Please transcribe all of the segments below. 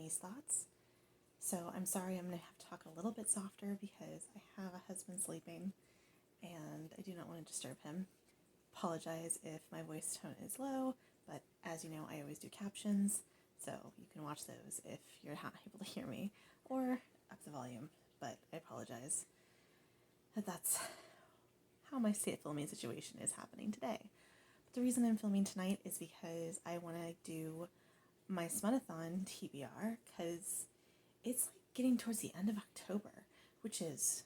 these thoughts. So I'm sorry I'm going to have to talk a little bit softer because I have a husband sleeping and I do not want to disturb him. Apologize if my voice tone is low, but as you know, I always do captions, so you can watch those if you're not able to hear me, or up the volume, but I apologize. That's how my filming situation is happening today. But the reason I'm filming tonight is because I want to do my Smutathon TBR, because it's like getting towards the end of October, which is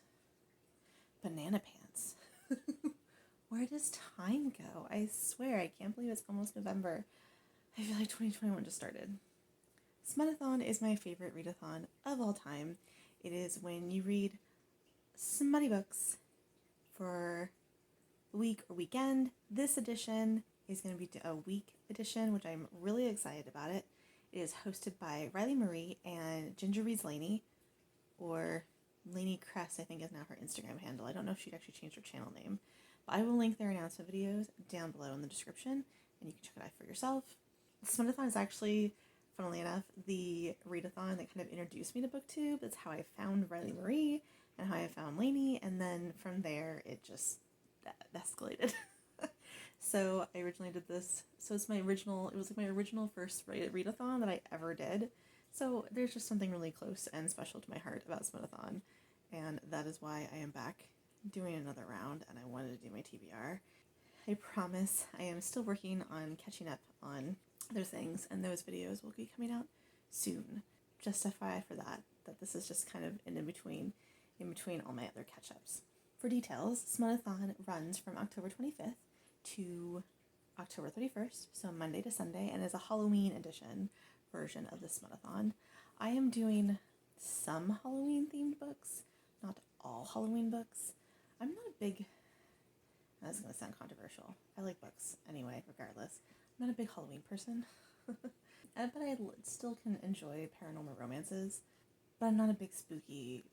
banana pants. Where does time go? I swear, I can't believe it's almost November. I feel like 2021 just started. Smutathon is my favorite readathon of all time. It is when you read smutty books for the week or weekend. This edition is going to be a week edition, which I'm really excited about it. It is hosted by Riley Marie and Ginger Reads Laney, or Laney Cress, I think is now her Instagram handle. I don't know if she'd actually changed her channel name. But I will link their announcement videos down below in the description, and you can check it out for yourself. The Smutathon is actually, funnily enough, the readathon that kind of introduced me to BookTube. That's how I found Riley Marie and how I found Laney, and then from there it just escalated. So I originally did this. So it was like my original first readathon that I ever did. So there's just something really close and special to my heart about Smutathon, and that is why I am back doing another round, and I wanted to do my TBR. I promise I am still working on catching up on other things, and those videos will be coming out soon. Just FYI for that this is just kind of in between all my other catch-ups. For details, Smutathon runs from October 25th to October 31st, so Monday to Sunday, and is a Halloween edition version of the Smutathon. I am doing some Halloween-themed books, not all Halloween books. I'm not a big, this is going to sound controversial, I like books anyway, regardless. I'm not a big Halloween person, but I still can enjoy paranormal romances, but I'm not a big spooky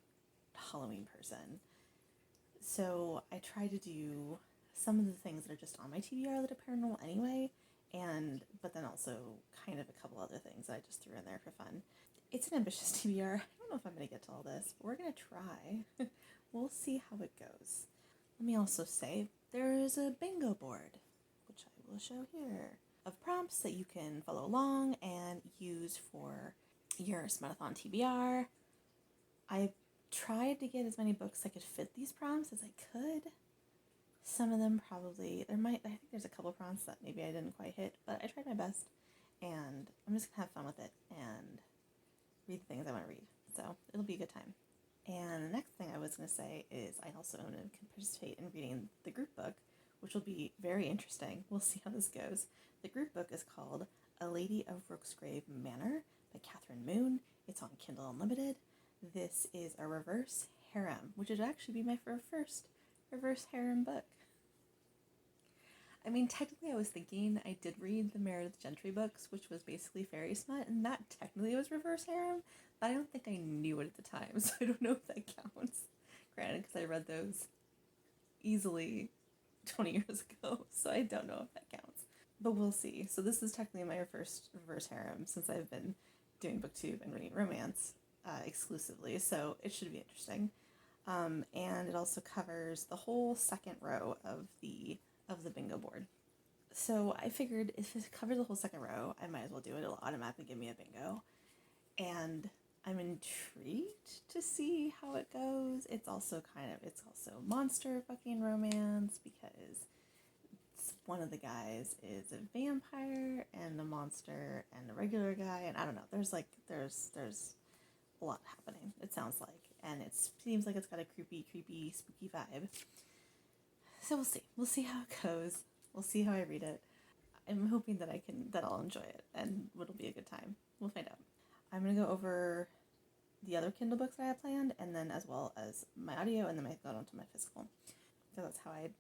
Halloween person. So I try to do some of the things that are just on my TBR that are paranormal anyway, but then also kind of a couple other things that I just threw in there for fun. It's an ambitious TBR. I don't know if I'm going to get to all this, but we're going to try. We'll see how it goes. Let me also say there is a bingo board, which I will show here, of prompts that you can follow along and use for your Smutathon TBR. I tried to get as many books I could fit these prompts as I could. Some of them probably, I think there's a couple prompts that maybe I didn't quite hit, but I tried my best, and I'm just going to have fun with it and read the things I want to read. So it'll be a good time. And the next thing I was going to say is I also can participate in reading the group book, which will be very interesting. We'll see how this goes. The group book is called A Lady of Rook's Grave Manor by Katherine Moon. It's on Kindle Unlimited. This is a reverse harem, which would actually be my first reverse harem book. I mean, technically I was thinking I did read the Meredith Gentry books, which was basically fairy smut, and that technically was reverse harem, but I don't think I knew it at the time, so I don't know if that counts. Granted, because I read those easily 20 years ago, so I don't know if that counts. But we'll see. So this is technically my first reverse harem since I've been doing BookTube and reading romance exclusively, so it should be interesting. And it also covers the whole second row of the bingo board. So I figured if it covers the whole second row, I might as well do it. It'll automatically give me a bingo. And I'm intrigued to see how it goes. It's also monster fucking romance because one of the guys is a vampire and a monster and a regular guy, and I don't know. There's a lot happening, it sounds like, and it seems like it's got a creepy, spooky vibe. So we'll see how it goes. We'll see how I read it. I'm hoping that I'll enjoy it and it'll be a good time. We'll find out. I'm gonna go over the other Kindle books that I have planned, and then as well as my audio, and then I go on to my physical. So that's how I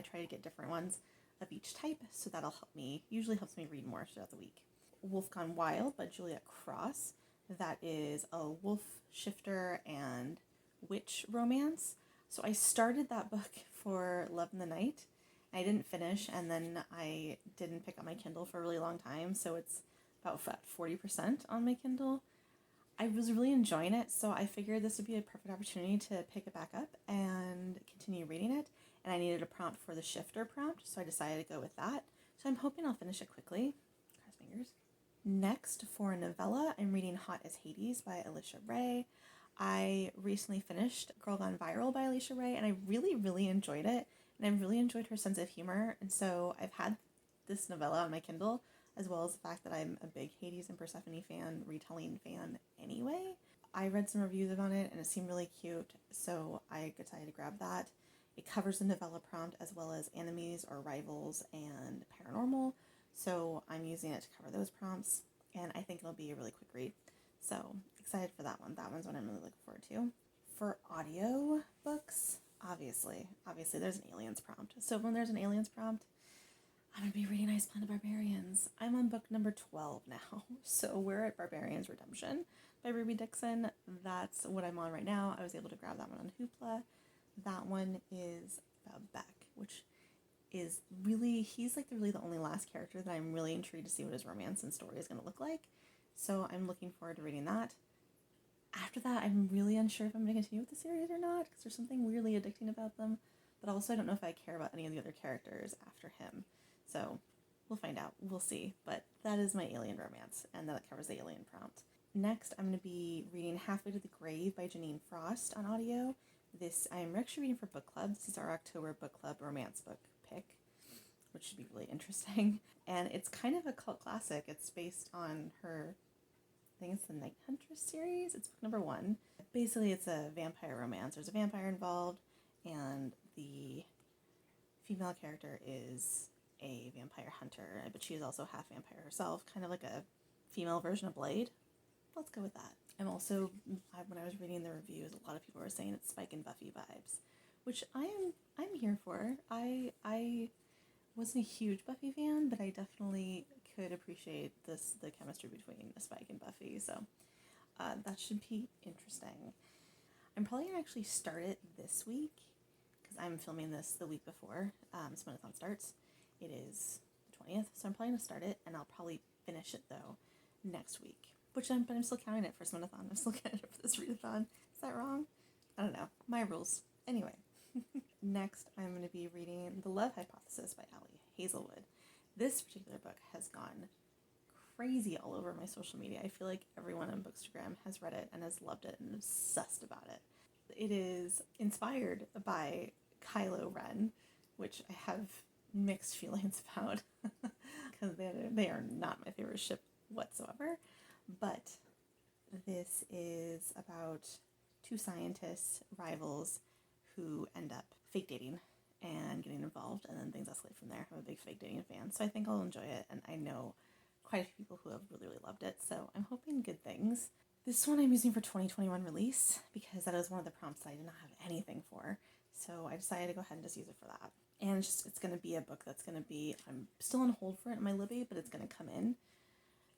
try to get different ones of each type, so that'll usually helps me read more throughout the week. Wolf Gone Wild by Juliet Cross. That is a wolf shifter and witch romance. So I started that book for Love in the Night. I didn't finish, and then I didn't pick up my Kindle for a really long time, so it's about 40% on my Kindle. I was really enjoying it, so I figured this would be a perfect opportunity to pick it back up and continue reading it. And I needed a prompt for the shifter prompt, so I decided to go with that. So I'm hoping I'll finish it quickly. Cross fingers. Next, for a novella, I'm reading Hot as Hades by Alicia Ray. I recently finished Girl Gone Viral by Alicia Ray, and I really, really enjoyed it. And I really enjoyed her sense of humor. And so I've had this novella on my Kindle, as well as the fact that I'm a big Hades and Persephone fan, retelling fan anyway. I read some reviews on it, and it seemed really cute, so I decided to grab that. It covers the novella prompt as well as enemies or rivals and paranormal, so I'm using it to cover those prompts, and I think it'll be a really quick read. So excited for that one. That one's what I'm really looking forward to. For audio books, obviously there's an aliens prompt. So when there's an aliens prompt, I'm going to be reading Ice Planet Barbarians. I'm on book number 12 now, so we're at Barbarian's Redemption by Ruby Dixon. That's what I'm on right now. I was able to grab that one on Hoopla. That one is about Beck, which is really, he's like really the only last character that I'm really intrigued to see what his romance and story is going to look like. So I'm looking forward to reading that. After that, I'm really unsure if I'm going to continue with the series or not, because there's something weirdly addicting about them, but also I don't know if I care about any of the other characters after him. So we'll find out. We'll see. But that is my alien romance, and that covers the alien prompt. Next, I'm going to be reading Halfway to the Grave by Janine Frost on audio. This I'm actually reading for book club. This is our October book club romance book pick, which should be really interesting. And it's kind of a cult classic. It's based on her, I think it's the Night Huntress series. It's book number 1. Basically, it's a vampire romance. There's a vampire involved, and the female character is a vampire hunter, but she is also half vampire herself, kind of like a female version of Blade. Let's go with that. I'm also, when I was reading the reviews, a lot of people were saying it's Spike and Buffy vibes, which I'm here for. I wasn't a huge Buffy fan, but I definitely could appreciate the chemistry between Spike and Buffy, so that should be interesting. I'm probably going to actually start it this week, because I'm filming this the week before Smutathon starts. It is the 20th, so I'm probably going to start it, and I'll probably finish it, though, next week. But I'm still counting it for Smutathon. I'm still counting it for this readathon. Is that wrong? I don't know. My rules. Anyway. Next, I'm going to be reading The Love Hypothesis by Hazelwood. This particular book has gone crazy all over my social media. I feel like everyone on Bookstagram has read it and has loved it and obsessed about it. It is inspired by Kylo Ren, which I have mixed feelings about because they are not my favorite ship whatsoever. But this is about 2 scientists, rivals, who end up fake dating and getting involved, and then things escalate from there. I'm a big fake dating fan, so I think I'll enjoy it, and I know quite a few people who have really, really loved it, so I'm hoping good things. This one I'm using for 2021 release, because that is one of the prompts that I did not have anything for, so I decided to go ahead and just use it for that. And it's going to be a book that's going to be, I'm still on hold for it in my Libby, but it's going to come in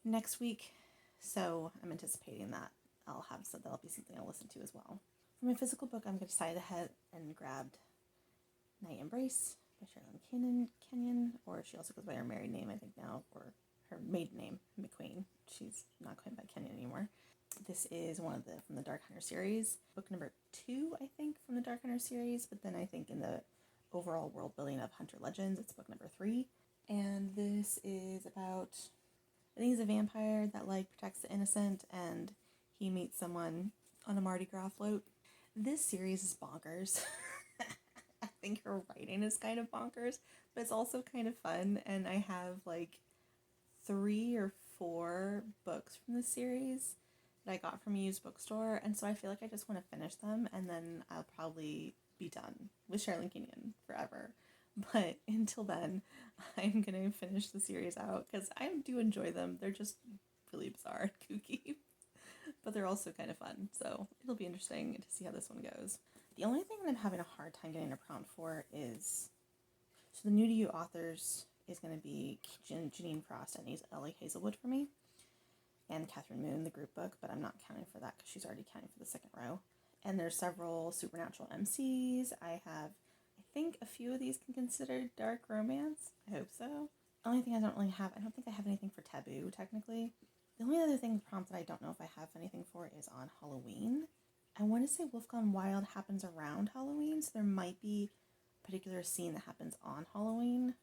next week, so I'm anticipating that that'll be something I'll listen to as well. For my physical book, I'm going to decide ahead and grabbed Night Embrace by Sherilyn Kenyon, or she also goes by her married name, I think now, or her maiden name, McQueen. She's not going by Kenyon anymore. This is one of from the Dark Hunter series. Book number 2, I think, from the Dark Hunter series, but then I think in the overall world building of Hunter Legends, it's book number 3. And this is about, I think he's a vampire that protects the innocent, and he meets someone on a Mardi Gras float. This series is bonkers. I think her writing is kind of bonkers, but it's also kind of fun, and I have 3 or 4 books from this series that I got from a used bookstore, and so I feel like I just want to finish them, and then I'll probably be done with Sherilyn Kenyon forever. But until then, I'm going to finish the series out, because I do enjoy them. They're just really bizarre and kooky, but they're also kind of fun, so it'll be interesting to see how this one goes. The only thing that I'm having a hard time getting a prompt for is, so the new to you authors is going to be Janine Frost and Hazelwood for me, and Catherine Moon, the group book, but I'm not counting for that because she's already counting for the second row. And there's several supernatural MCs. I think a few of these can consider dark romance. I hope so. Only thing I don't think I have anything for taboo, technically. The only other thing prompt that I don't know if I have anything for is on Halloween. I want to say Wolf Gone Wild happens around Halloween, so there might be a particular scene that happens on Halloween,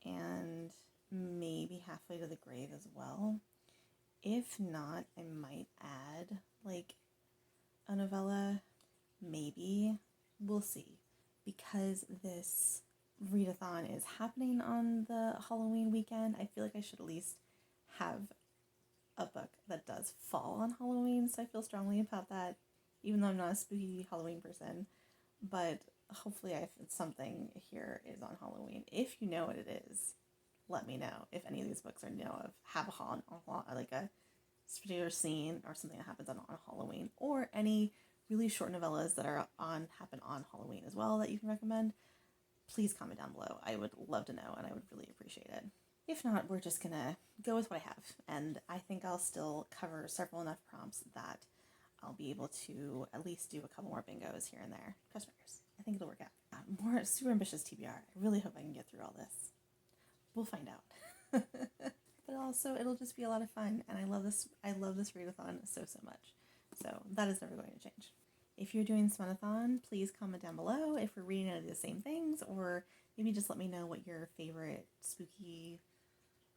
and maybe halfway to the grave as well. If not, I might add like a novella. Maybe. We'll see. Because this readathon is happening on the Halloween weekend, I feel like I should at least have a book that does fall on Halloween, so I feel strongly about that, even though I'm not a spooky Halloween person. But hopefully something here is on Halloween. If you know what it is, let me know. If any of these books have like a particular scene or something that happens on Halloween, or any really short novellas that happen on Halloween as well that you can recommend, please comment down below. I would love to know, and I would really appreciate it. If not, we're just gonna go with what I have, and I think I'll still cover several enough prompts that I'll be able to at least do a couple more bingos here and there. Cross fingers. I think it'll work out. More super ambitious TBR. I really hope I can get through all this. We'll find out. But also, it'll just be a lot of fun, and I love this readathon so much. So that is never going to change. If you're doing Smutathon, please comment down below if we're reading any of the same things, or maybe just let me know what your favorite spooky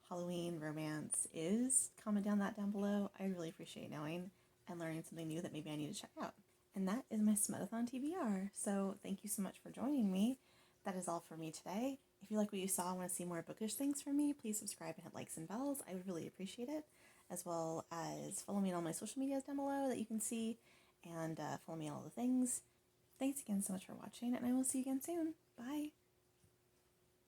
Halloween romance is. Comment down below. I really appreciate knowing and learning something new that maybe I need to check out. And that is my Smutathon TBR. So thank you so much for joining me. That is all for me today. If you like what you saw and want to see more bookish things from me, please subscribe and hit likes and bells. I would really appreciate it. As well as follow me on all my social medias down below that you can see, and follow me on all the things. Thanks again so much for watching, and I will see you again soon. Bye!